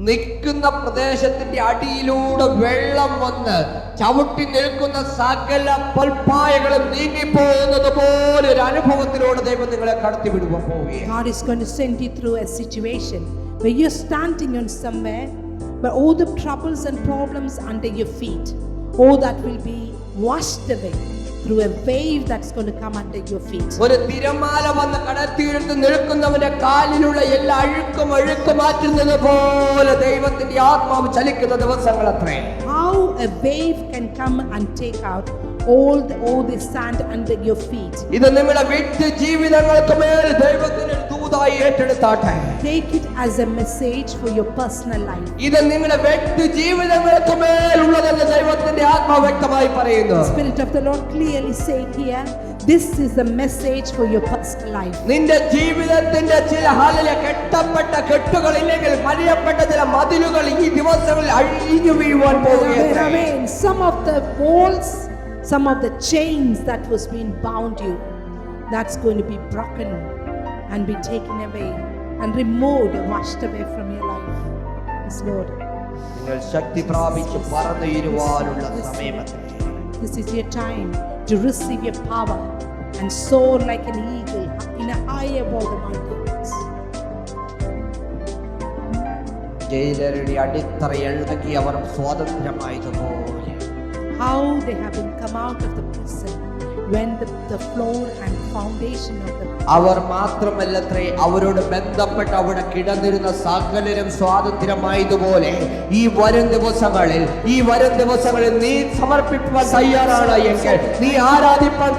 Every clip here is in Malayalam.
നിൽക്കുന്ന പ്രദേശത്തിന്റെ അടിയിലൂടെ വെള്ളം വന്ന് ചവിട്ടി നിൽക്കുന്ന സകല പൽപ്പായകളും നീങ്ങിപ്പോകുന്നത് പോലെ ഒരു അനുഭവത്തിലൂടെ ദൈവം നിങ്ങളെ കടത്തിവിടുവാൻ പോവുകയാണ്. God is going to send you through a situation where you're standing on somewhere where all the troubles and problems under your feet, all that will be washed away through a wave that's going to come under your feet. ഒരു തിരമാല വന്ന് കടത്തിയെടുത്ത് നിൽക്കുന്നവന്റെ കാലിലുള്ള എല്ലാ അഴുക്കും മാറ്റുന്നത് പോലെ ദൈവത്തിന്റെ ആത്മാവ് ചലിക്കുന്ന ദിവസങ്ങളത്രേ. How a wave can come and take out all the sand under your feet. ഇത് നിങ്ങളുടെ വ്യക്തി ജീവിതങ്ങൾക്ക് മേൽ ദൈവത്തിന്റെ ദൂതായി ഏറ്റെടുത്താട്ടെ. Take it as a message for your personal life. ഇത് നിങ്ങളുടെ വ്യക്തി ജീവിതങ്ങൾക്ക് മേൽ ഉള്ളതെന്ന് ദൈവത്തിന്റെ ആത്മാവ് വ്യക്തമായി പറയുന്നു. The Spirit of the Lord clearly saying here, this is the message for your personal life. നിന്റെ ജീവിതത്തിന്റെ ചില ഹാലിലെ കെട്ടപ്പെട്ട കെട്ടുകളില്ലെങ്കിൽ മലിയപ്പെട്ട ചില മതിലുകൾ ഈ ദിവസങ്ങളിൽ അഴിഞ്ഞു വീഴുവാൻ പോകുകയാണ്. Amen. Some of the walls, some of the chains that was being bound you, that's going to be broken and be taken away and removed, washed away from your life. Yes, Lord. നിങ്ങൾ ശക്തി പ്രാപിച്ച് പറന്നുയരുവാനുള്ള സമയമത്രേ. This is your time to receive your power and soar like an eagle in a high above the mountains. ജയിലരുടെ അടിത്തറ ഇളകി അവർ സ്വാതന്ത്ര്യമായതുപോലെ. How they have been come out of the prison when the floor and foundation of the അവർ മാത്രമല്ലത്രേ അവരോട് ബന്ധപ്പെട്ട് അവിടെ കിടന്നിരുന്ന സകലരും സ്വാതന്ത്ര്യമായതുപോലെ ഈ വരും ദിവസങ്ങളിൽ നീ സമർപ്പിക്കാൻ തയ്യാറാണ് എങ്കിൽ, നീ ആരാധിപ്പാൻ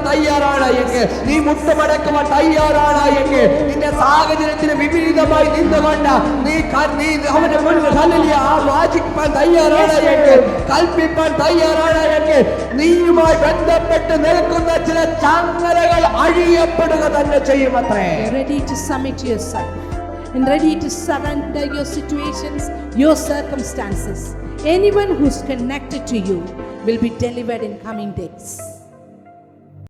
തയ്യാറാണ് എങ്കിൽ, നീ മുട്ടുമടക്കുവാൻ തയ്യാറാണ് എങ്കിൽ, നിന്റെ സാഹചര്യത്തിന് വിപരീതമായി നിന്നുകൊണ്ട് നീ അവന്റെ മുന്നിൽ വാചിക്കാൻ തയ്യാറാണ് എങ്കിൽ, കൽപ്പിക്കാൻ തയ്യാറാണ് എങ്കിൽ, നീയുമായി ബന്ധപ്പെട്ട് നിൽക്കുന്ന ചില ചങ്ങലകൾ അഴിയപ്പെടുക തന്നെ ചെയ്യുമത്രേ. Ready to submit yourself and ready to surrender your situations, your circumstances. Anyone who's connected to you will be delivered in coming days.